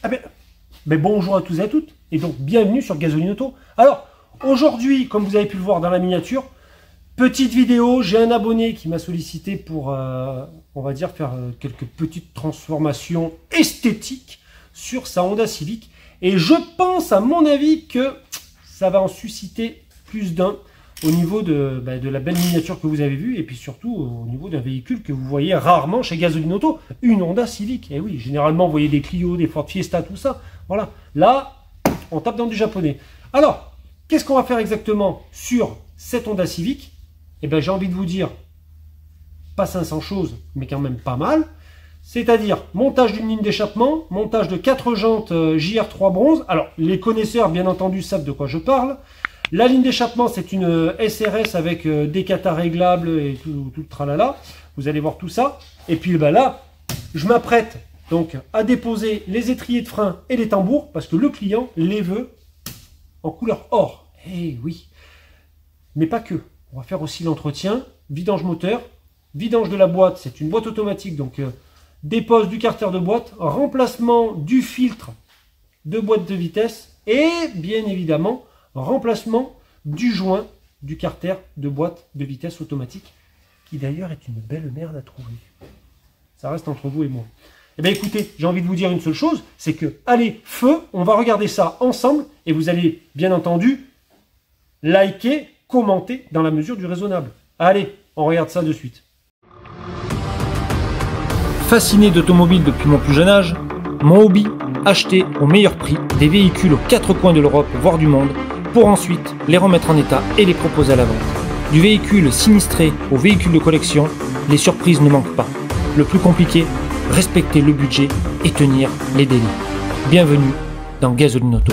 Ah ben bonjour à tous et à toutes, et donc bienvenue sur Gasoline Auto. Alors, aujourd'hui, comme vous avez pu le voir dans la miniature, petite vidéo, j'ai un abonné qui m'a sollicité pour, on va dire, faire quelques petites transformations esthétiques sur sa Honda Civic. Et je pense, à mon avis, que ça va en susciter plus d'un au niveau de la belle miniature que vous avez vue, et puis surtout au niveau d'un véhicule que vous voyez rarement chez Gasoline Auto, une Honda Civic. Et oui, généralement, vous voyez des Clio, des Ford Fiesta, tout ça. Voilà, là, on tape dans du japonais. Alors, qu'est-ce qu'on va faire exactement sur cette Honda Civic? Eh bien, j'ai envie de vous dire, pas 500 choses, mais quand même pas mal. C'est-à-dire, montage d'une ligne d'échappement, montage de 4 jantes JR3 bronze. Alors, les connaisseurs, bien entendu, savent de quoi je parle. La ligne d'échappement, c'est une SRS avec des katas réglables et tout le tralala. Vous allez voir tout ça. Et puis là, je m'apprête donc à déposer les étriers de frein et les tambours parce que le client les veut en couleur or. Eh oui. Mais pas que. On va faire aussi l'entretien, vidange moteur, vidange de la boîte. C'est une boîte automatique, donc dépose du carter de boîte, remplacement du filtre de boîte de vitesse et bien évidemment remplacement du joint du carter de boîte de vitesse automatique, qui d'ailleurs est une belle merde à trouver. Ça reste entre vous et moi. Eh bien écoutez, j'ai envie de vous dire une seule chose, c'est que, allez, feu, on va regarder ça ensemble, et vous allez, bien entendu, liker, commenter dans la mesure du raisonnable. Allez, on regarde ça de suite. Fasciné d'automobile depuis mon plus jeune âge, mon hobby, acheter au meilleur prix des véhicules aux 4 coins de l'Europe, voire du monde, pour ensuite les remettre en état et les proposer à la vente. Du véhicule sinistré au véhicule de collection, les surprises ne manquent pas. Le plus compliqué, respecter le budget et tenir les délais. Bienvenue dans Gasoline Auto.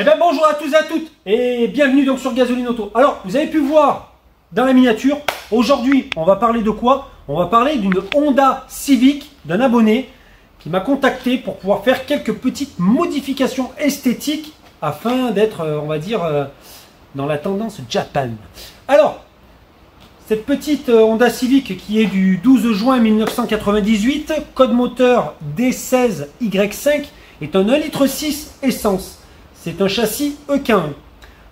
Eh bien bonjour à tous et à toutes, et bienvenue donc sur Gasoline Auto. Alors, vous avez pu voir dans la miniature, aujourd'hui, on va parler de quoi? On va parler d'une Honda Civic d'un abonné qui m'a contacté pour pouvoir faire quelques petites modifications esthétiques afin d'être, on va dire, dans la tendance Japan. Alors, cette petite Honda Civic qui est du 12 juin 1998, code moteur D16Y5, est un 1,6 litre essence. C'est un châssis E15.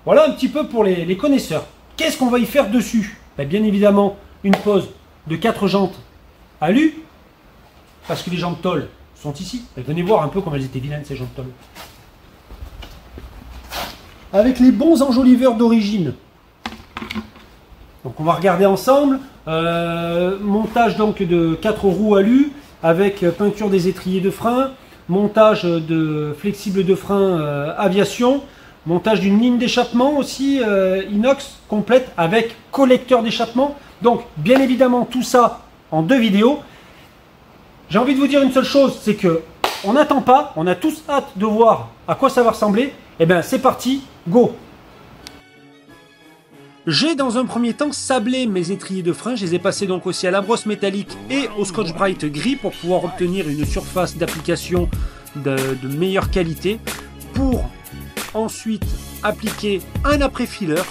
Voilà un petit peu pour les connaisseurs. Qu'est-ce qu'on va y faire dessus? Bien évidemment, une pose de 4 jantes alu, parce que les jantes tôle sont ici. Venez voir un peu comme elles étaient vilaines, ces jantes tôle. Avec les bons enjoliveurs d'origine. Donc on va regarder ensemble. Montage donc de 4 roues alu, avec peinture des étriers de frein, montage de flexible de frein aviation, montage d'une ligne d'échappement aussi inox complète avec collecteur d'échappement. Donc bien évidemment tout ça en 2 vidéos. J'ai envie de vous dire une seule chose, c'est que on n'attend pas, on a tous hâte de voir à quoi ça va ressembler. Et bien c'est parti, go! J'ai dans un premier temps sablé mes étriers de frein, je les ai passés donc aussi à la brosse métallique et au Scotch-Brite gris pour pouvoir obtenir une surface d'application de meilleure qualité, pour ensuite appliquer un après-filler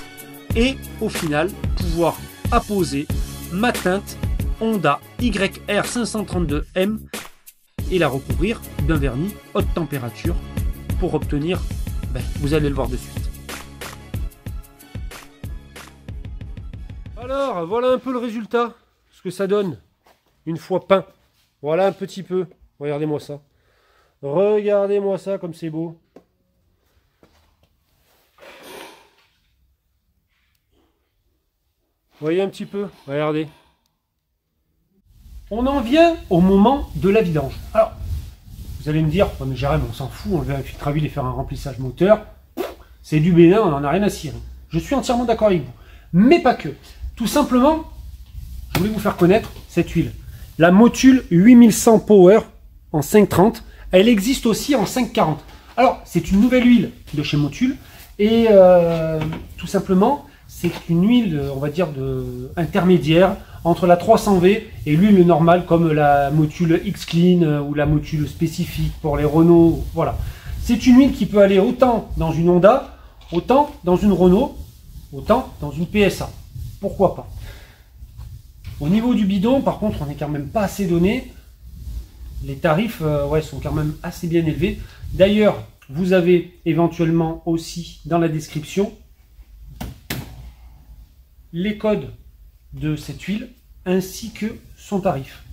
et au final pouvoir apposer ma teinte Honda YR532M et la recouvrir d'un vernis haute température pour obtenir, vous allez le voir de suite. Alors, voilà un peu le résultat, ce que ça donne une fois peint. Voilà un petit peu. Regardez-moi ça. Regardez-moi ça comme c'est beau. Vous voyez un petit peu? Regardez. On en vient au moment de la vidange. Alors, vous allez me dire, oh mais Jérém, on s'en fout, enlever un filtre à huile et faire un remplissage moteur, c'est du bénin, on n'en a rien à cirer. Je suis entièrement d'accord avec vous. Mais pas que. Tout simplement, je voulais vous faire connaître cette huile. La Motul 8100 Power en 530. Elle existe aussi en 540. Alors, c'est une nouvelle huile de chez Motul. Et tout simplement, c'est une huile, on va dire, intermédiaire entre la 300V et l'huile normale comme la Motul X-Clean ou la Motul spécifique pour les Renault. Voilà. C'est une huile qui peut aller autant dans une Honda, autant dans une Renault, autant dans une PSA. pourquoi pas. Au niveau du bidon, par contre, on n'est quand même pas assez donné. Les tarifs ouais, sont quand même assez bien élevés. D'ailleurs, vous avez éventuellement aussi dans la description les codes de cette huile ainsi que son tarif.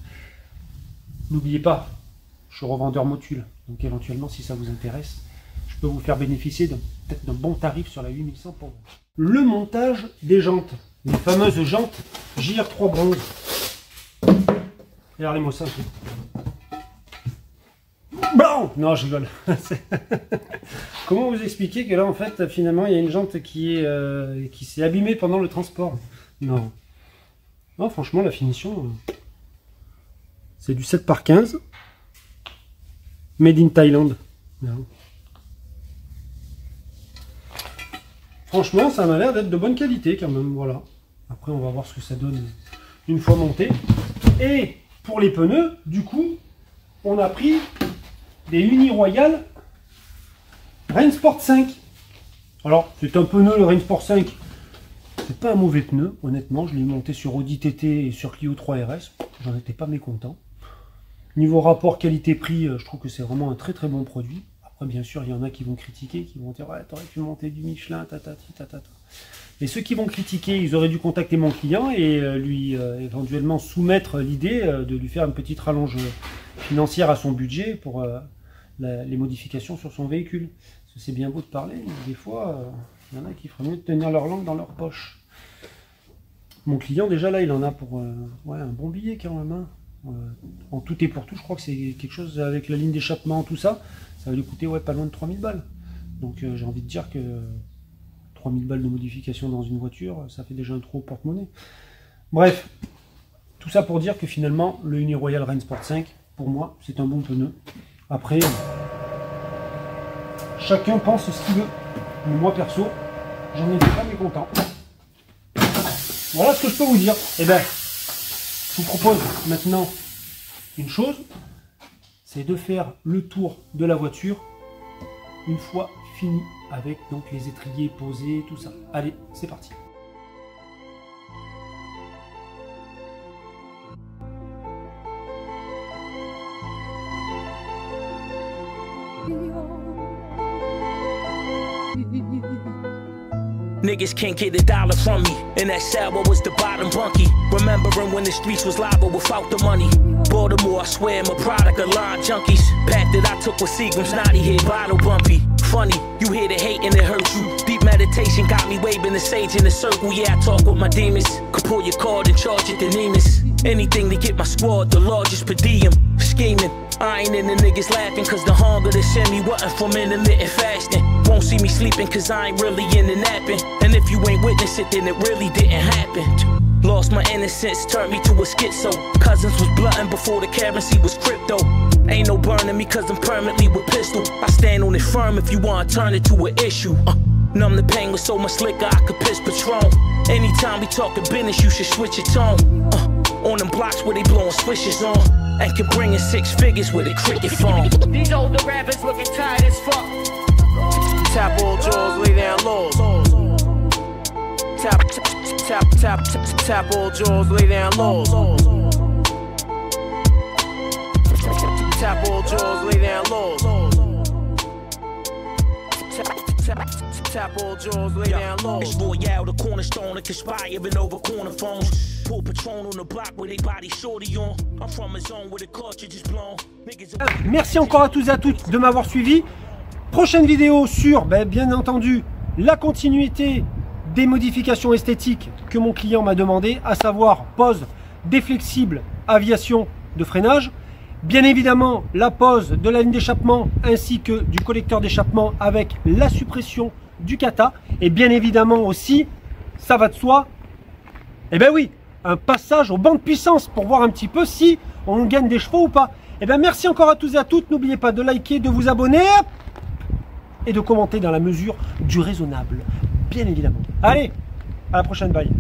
N'oubliez pas, je suis revendeur Motul, donc éventuellement si ça vous intéresse, je peux vous faire bénéficier peut-être d'un bon tarif sur la 8100 pour vous. Le montage des jantes, les fameuses jantes JR3 bronze. Regardez-moi ça. Bon, non, je rigole. Comment vous expliquer que là, en fait, finalement, il y a une jante qui s'est abîmée pendant le transport? Non. Non, franchement, la finition, c'est du 7/15. Made in Thailand. Non. Franchement, ça m'a l'air d'être de bonne qualité quand même, voilà. Après, on va voir ce que ça donne une fois monté. Et pour les pneus, du coup, on a pris des Uniroyal Rennsport 5. Alors, c'est un pneu, le Rennsport 5. C'est pas un mauvais pneu, honnêtement. Je l'ai monté sur Audi TT et sur Clio 3 RS. J'en étais pas mécontent. Niveau rapport qualité-prix, je trouve que c'est vraiment un très très bon produit. Après, bien sûr, il y en a qui vont critiquer, qui vont dire ouais, t'aurais pu monter du Michelin, tatati, tatata. Et ceux qui vont critiquer, ils auraient dû contacter mon client et lui éventuellement soumettre l'idée de lui faire une petite rallonge financière à son budget pour les modifications sur son véhicule. Parce que c'est bien beau de parler, mais des fois, il y en a qui feraient mieux de tenir leur langue dans leur poche. Mon client, déjà là, il en a pour ouais, un bon billet quand même. Hein. En tout et pour tout, je crois que c'est quelque chose avec la ligne d'échappement, tout ça, ça va lui coûter ouais, pas loin de 3000 balles. Donc j'ai envie de dire que 3000 balles de modification dans une voiture, ça fait déjà un trou au porte-monnaie. Bref, tout ça pour dire que finalement, le Uniroyal Rennsport 5, pour moi, c'est un bon pneu. Après, chacun pense ce qu'il veut. Mais moi, perso, j'en étais pas mécontent. Voilà ce que je peux vous dire. Eh bien, je vous propose maintenant une chose, c'est de faire le tour de la voiture une fois fini avec donc les étriers posés, tout ça. Allez, c'est parti. Niggas can't get a dollar from me, and that sour was the bottom bunkie. Remembering when the streets was lava without the money. Baltimore, I swear I'm a product of line junkies. Path that I took with Seagram's, naughty head, bottle bumpy. Funny, you hear the hate and it hurts you. Deep meditation got me waving the sage in a circle. Yeah, I talk with my demons. Could pull your card and charge it to Nemus. Anything to get my squad, the largest per diem. Scheming, I ain't in the niggas laughing, cause the hunger that send me wasn't from intermittent fasting. Won't see me sleeping cause I ain't really into napping. And if you ain't witness it, then it really didn't happen. Lost my innocence, turned me to a schizo. Cousins was blunting before the currency was crypto. Ain't no burning me cause I'm permanently with pistol. I stand on it firm if you wanna turn it to an issue. Numb the pain with so much liquor I could piss Patron. Anytime we talkin' business you should switch your tone. On them blocks where they blowin' swishes on. And can bring in 6 figures with a cricket phone. These older rappers looking tired as fuck. Tap all jaws, lay down lows. Tap, tap, tap, tap, tap all jaws, lay down lows. Tap all jaws, lay down lows. Tap all jaws, lay down lows. It's Royale, the cornerstone, and conspiring over corner phones. Pull Patron on the block where they body shorty on. I'm from a zone where the cartridge is blown. Merci encore à tous et à toutes de m'avoir suivi. Prochaine vidéo sur, bien entendu, la continuité des modifications esthétiques que mon client m'a demandé, à savoir pose déflexible, aviation de freinage. Bien évidemment, la pose de la ligne d'échappement ainsi que du collecteur d'échappement avec la suppression du kata. Et bien évidemment aussi, ça va de soi, eh ben oui, un passage au banc de puissance pour voir un petit peu si on gagne des chevaux ou pas. Eh bien merci encore à tous et à toutes. N'oubliez pas de liker, de vous abonner et de commenter dans la mesure du raisonnable, bien évidemment. Allez, à la prochaine, bye.